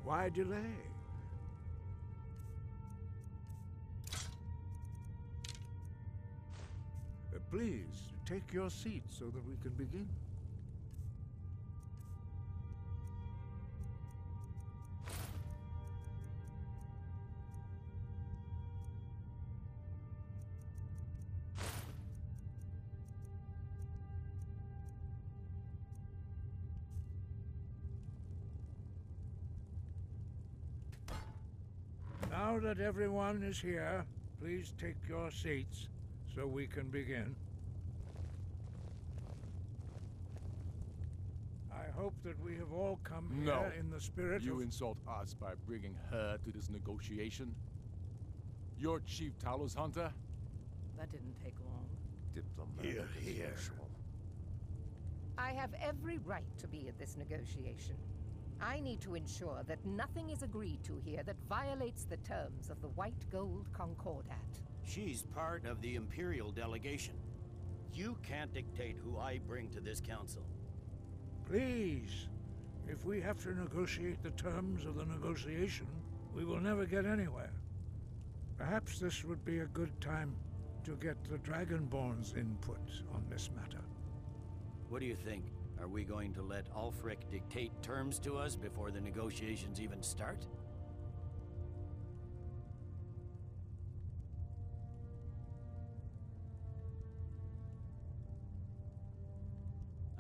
Why delay? Please, take your seat so that we can begin. Now that everyone is here, please take your seats so we can begin. I hope that we have all come here in the spirit You of... insult us by bringing her to this negotiation? You're Chief Talos Hunter? That didn't take long. Here, here. I have every right to be at this negotiation. I need to ensure that nothing is agreed to here that violates the terms of the White Gold Concordat. She's part of the Imperial delegation. You can't dictate who I bring to this council. Please, if we have to negotiate the terms of the negotiation, we will never get anywhere. Perhaps this would be a good time to get the Dragonborn's input on this matter. What do you think? Are we going to let Ulfric dictate terms to us before the negotiations even start?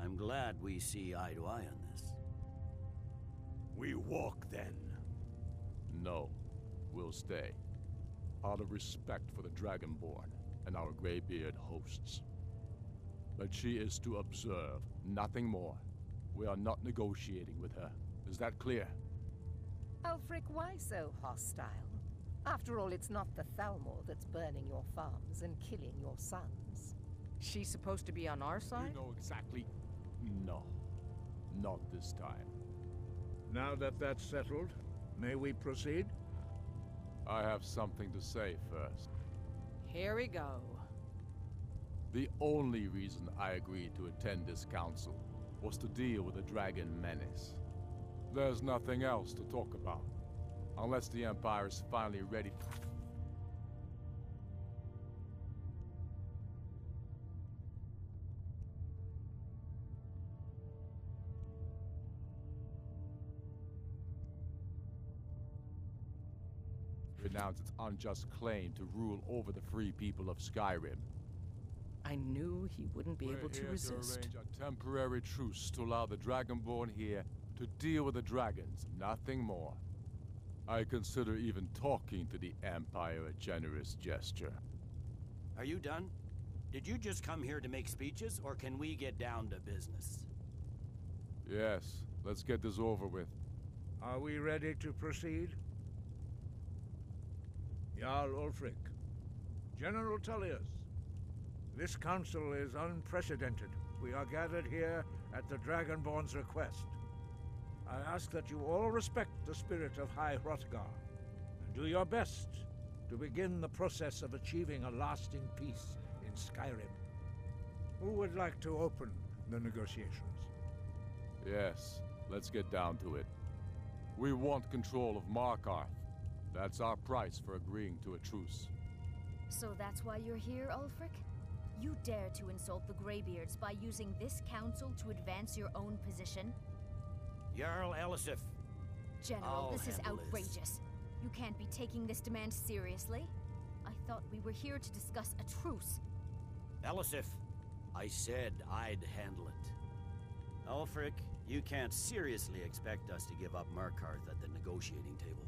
I'm glad we see eye to eye on this. We walk then. No, we'll stay. Out of respect for the Dragonborn and our Greybeard hosts. But she is to observe, nothing more. We are not negotiating with her. Is that clear? Ulfric, why so hostile? After all, it's not the Thalmor that's burning your farms and killing your sons. She's supposed to be on our side? You know exactly... No. Not this time. Now that that's settled, may we proceed? I have something to say first. Here we go. The only reason I agreed to attend this council was to deal with the dragon menace. There's nothing else to talk about, unless the Empire is finally ready. Renounce its unjust claim to rule over the free people of Skyrim. I knew he wouldn't be able to resist. To arrange a temporary truce to allow the Dragonborn here to deal with the dragons, nothing more. I consider even talking to the Empire a generous gesture. Are you done? Did you just come here to make speeches, or can we get down to business? Yes, let's get this over with. Are we ready to proceed? Jarl Ulfric, General Tullius, this council is unprecedented. We are gathered here at the Dragonborn's request. I ask that you all respect the spirit of High Hrothgar, and do your best to begin the process of achieving a lasting peace in Skyrim. Who would like to open the negotiations? Yes, let's get down to it. We want control of Markarth. That's our price for agreeing to a truce. So that's why you're here, Ulfric? You dare to insult the Greybeards by using this council to advance your own position? Jarl Elisif. General, this is handle this. outrageous. You can't be taking this demand seriously. I thought we were here to discuss a truce. Elisif, I said I'd handle it. Ulfric, you can't seriously expect us to give up Markarth at the negotiating table.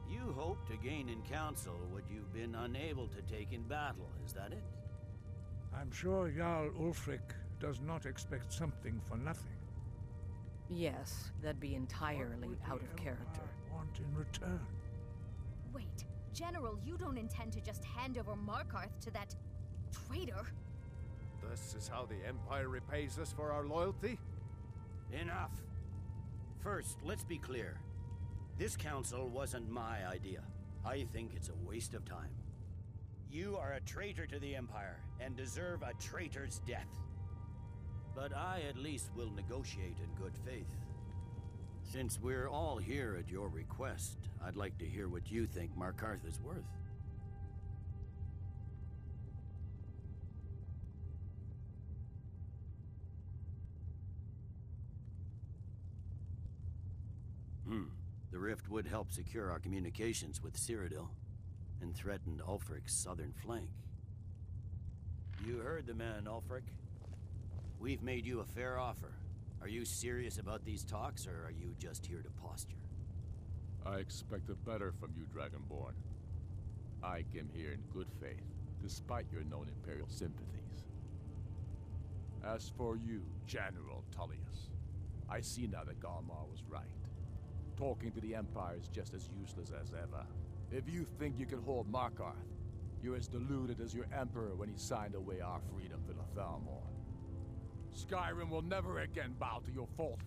You hope to gain in council what you've been unable to take in battle, is that it? I'm sure Jarl Ulfric does not expect something for nothing. Yes, that'd be entirely out of character. What would the Empire want in return? Wait, General, you don't intend to just hand over Markarth to that traitor? This is how the Empire repays us for our loyalty? Enough! First, let's be clear. This council wasn't my idea. I think it's a waste of time. You are a traitor to the Empire, and deserve a traitor's death. But I at least will negotiate in good faith. Since we're all here at your request, I'd like to hear what you think Markarth is worth. The rift would help secure our communications with Cyrodiil, and threatened Ulfric's southern flank. You heard the man, Ulfric. We've made you a fair offer. Are you serious about these talks, or are you just here to posture? I expected better from you, Dragonborn. I came here in good faith, despite your known Imperial sympathies. As for you, General Tullius, I see now that Galmar was right. Talking to the Empire is just as useless as ever. If you think you can hold Markarth, you're as deluded as your Emperor when he signed away our freedom to the Thalmor. Skyrim will never again bow to your fault.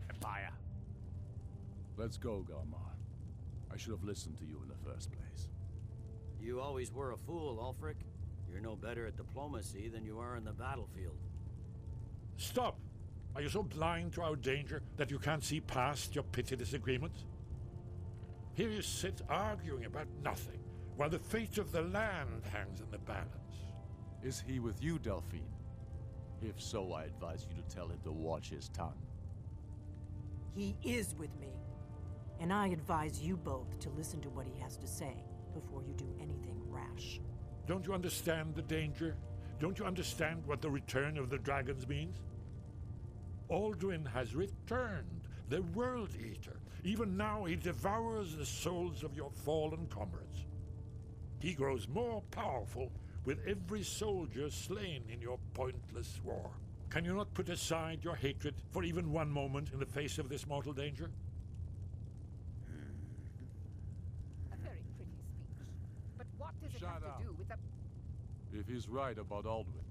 Empire. Let's go, Galmar. I should have listened to you in the first place. You always were a fool, Ulfric. You're no better at diplomacy than you are in the battlefield. Stop! Are you so blind to our danger that you can't see past your petty disagreements? Here you sit arguing about nothing, while the fate of the land hangs in the balance. Is he with you, Delphine? If so, I advise you to tell him to watch his tongue. He is with me. And I advise you both to listen to what he has to say before you do anything rash. Don't you understand the danger? Don't you understand what the return of the dragons means? Alduin has returned, the World Eater. Even now he devours the souls of your fallen comrades. He grows more powerful with every soldier slain in your pointless war. Can you not put aside your hatred for even one moment in the face of this mortal danger? A very pretty speech. But what does it Shut have up. to do with the... If he's right about Alduin,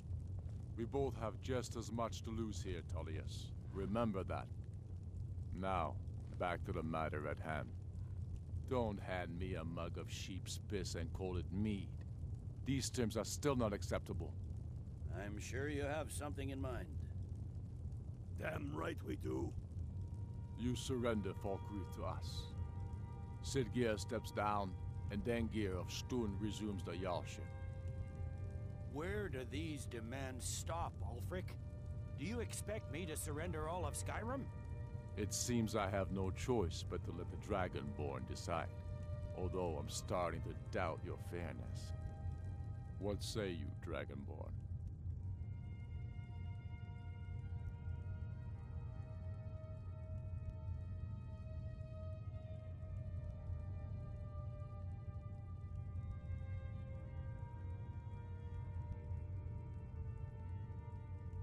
we both have just as much to lose here, Tullius. Remember that. Now, back to the matter at hand. Don't hand me a mug of sheep's piss and call it mead. These terms are still not acceptable. I'm sure you have something in mind. Damn right we do. You surrender Falkreath to us. Sidgeir steps down, and Dengir of Stun resumes the Jarlship. Where do these demands stop, Ulfric? Do you expect me to surrender all of Skyrim? It seems I have no choice but to let the Dragonborn decide, although I'm starting to doubt your fairness. What say you, Dragonborn?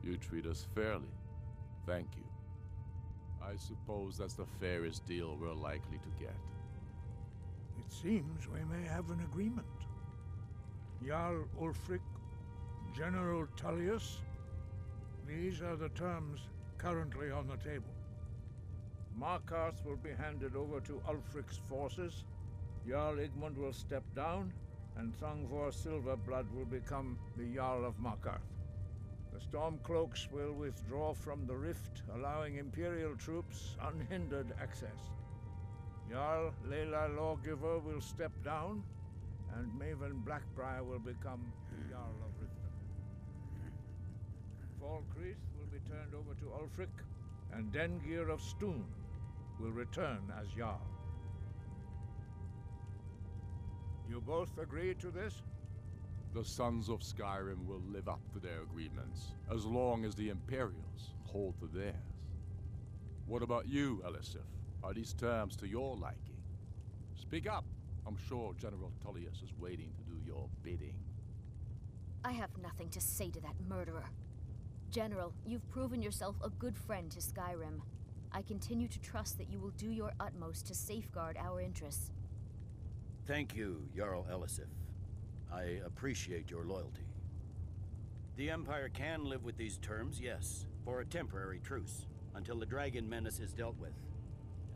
You treat us fairly. Thank you. I suppose that's the fairest deal we're likely to get. It seems we may have an agreement. Jarl Ulfric, General Tullius, these are the terms currently on the table. Markarth will be handed over to Ulfric's forces, Jarl Igmund will step down, and Thongvor Silverblood will become the Jarl of Markarth. The Stormcloaks will withdraw from the rift, allowing Imperial troops unhindered access. Jarl Leila Lawgiver will step down, and Maven Blackbriar will become Jarl of Riften. Falkreath will be turned over to Ulfric, and Dengir of Stun will return as Jarl. You both agree to this? The Sons of Skyrim will live up to their agreements, as long as the Imperials hold to theirs. What about you, Elisif? Are these terms to your liking? Speak up! I'm sure General Tullius is waiting to do your bidding. I have nothing to say to that murderer. General, you've proven yourself a good friend to Skyrim. I continue to trust that you will do your utmost to safeguard our interests. Thank you, Jarl Elisif. I appreciate your loyalty. The Empire can live with these terms, yes, for a temporary truce, until the dragon menace is dealt with.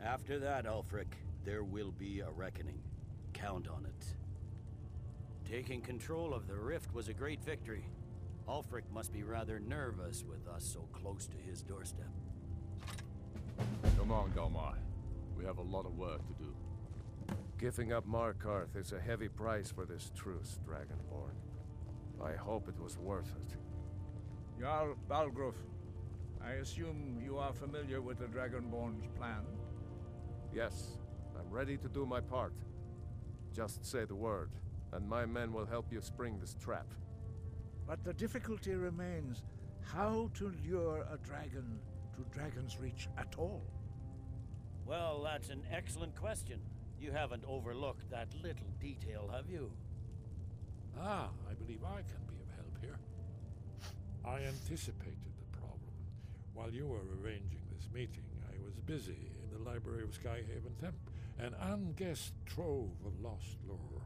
After that, Ulfric, there will be a reckoning. Count on it. Taking control of the rift was a great victory. Ulfric must be rather nervous with us so close to his doorstep. Come on, Galmar. We have a lot of work to do. Giving up Markarth is a heavy price for this truce, Dragonborn. I hope it was worth it. Jarl Balgruf, I assume you are familiar with the Dragonborn's plan? Yes, I'm ready to do my part. Just say the word, and my men will help you spring this trap. But the difficulty remains how to lure a dragon to Dragon's Reach at all. Well, that's an excellent question. You haven't overlooked that little detail, have you? Ah, I believe I can be of help here. I anticipated the problem. While you were arranging this meeting, I was busy in the library of Skyhaven Temp, an unguessed trove of lost lore.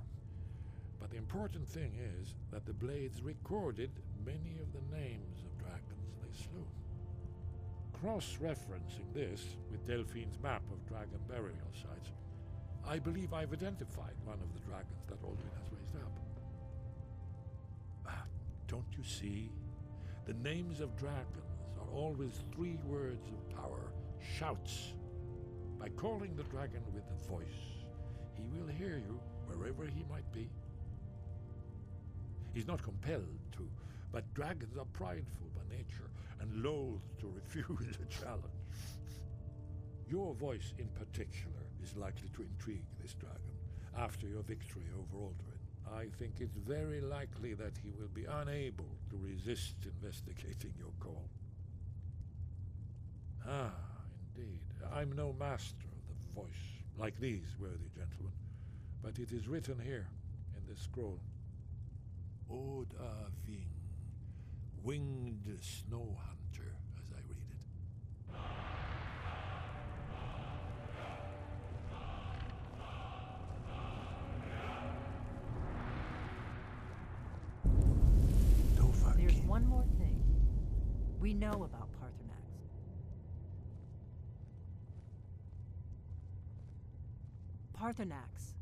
But the important thing is that the Blades recorded many of the names of dragons they slew. Cross-referencing this with Delphine's map of dragon burial sites, I believe I've identified one of the dragons that Alduin has raised up. Don't you see? The names of dragons are always 3 words of power, shouts. By calling the dragon with a voice, he will hear you wherever he might be. He's not compelled to, but dragons are prideful by nature and loath to refuse a challenge. Your voice in particular is likely to intrigue this dragon after your victory over Alduin. I think it's very likely that he will be unable to resist investigating your call. Ah, indeed. I'm no master of the voice, like these worthy gentlemen, but it is written here in this scroll. Oda Ving, winged snow hunter, as I read it. There's one more thing. We know about Paarthurnax. Paarthurnax,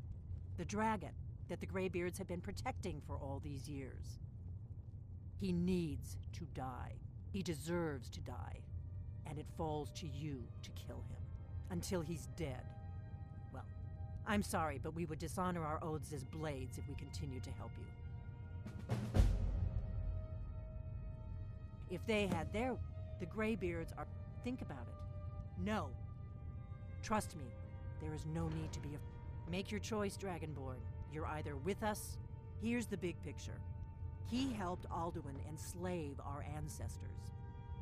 the dragon that the Greybeards have been protecting for all these years. He needs to die. He deserves to die. And it falls to you to kill him. Until he's dead. Well, I'm sorry, but we would dishonor our oaths as Blades if we continued to help you. If they had the Greybeards are... Think about it. No. Trust me, there is no need to be Make your choice, Dragonborn. You're either with us... Here's the big picture. He helped Alduin enslave our ancestors.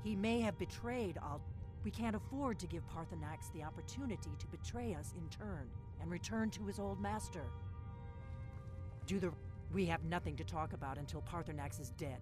He may have betrayed We can't afford to give Paarthurnax the opportunity to betray us in turn and return to his old master. We have nothing to talk about until Paarthurnax is dead.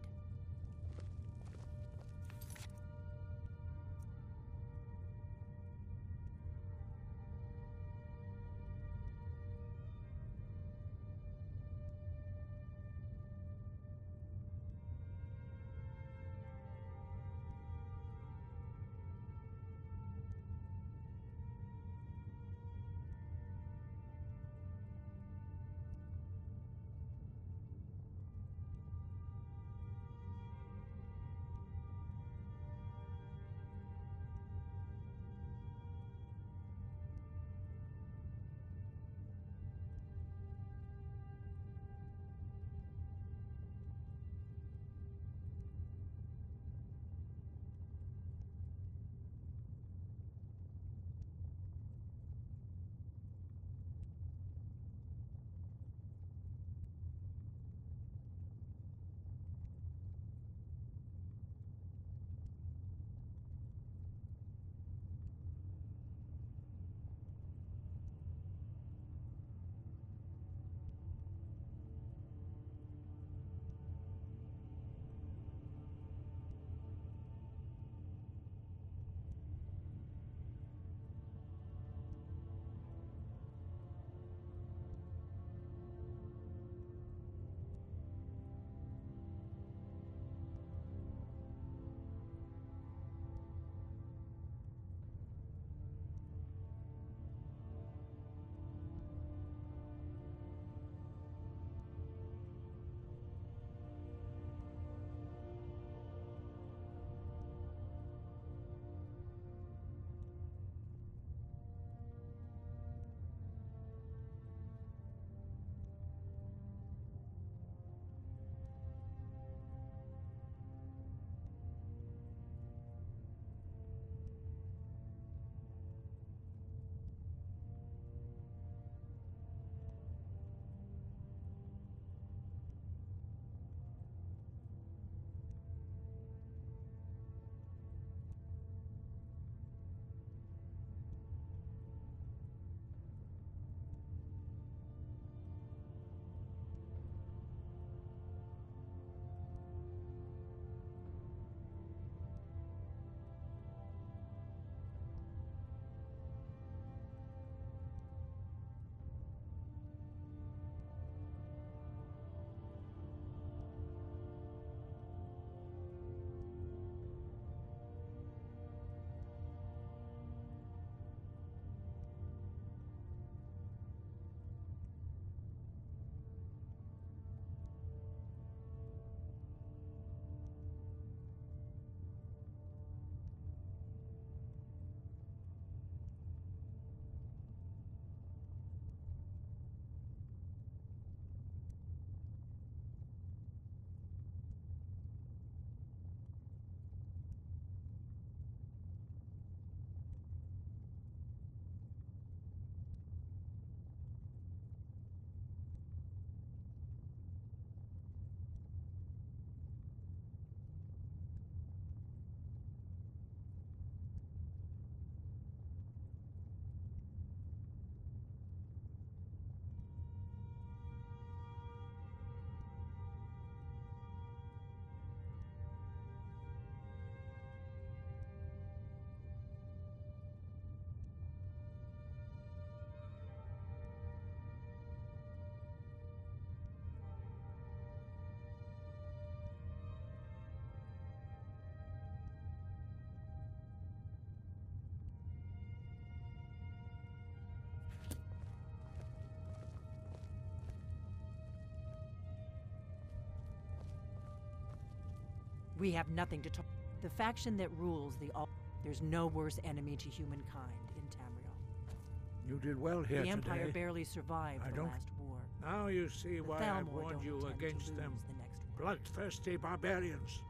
We have nothing to talk. The faction that rules the all. There's no worse enemy to humankind in Tamriel. You did well here The Empire today. barely survived I the don't- last war. Now you see The why I Thalmor warned don't you intend to against lose them the next war. bloodthirsty barbarians.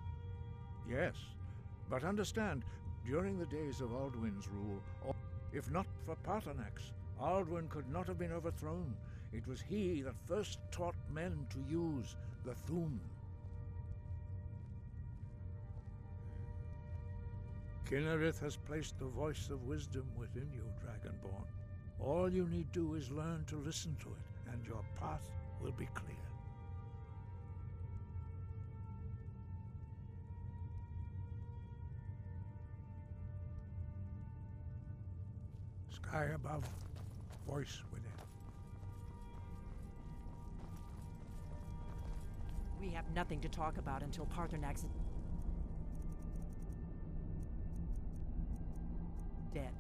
Yes, but understand, during the days of Alduin's rule, if not for Paarthurnax, Alduin could not have been overthrown. It was he that first taught men to use the Thum. Kinnerith has placed the voice of wisdom within you, Dragonborn. All you need do is learn to listen to it, and your path will be clear. Sky above, voice within. We have nothing to talk about until Paarthurnax is dead.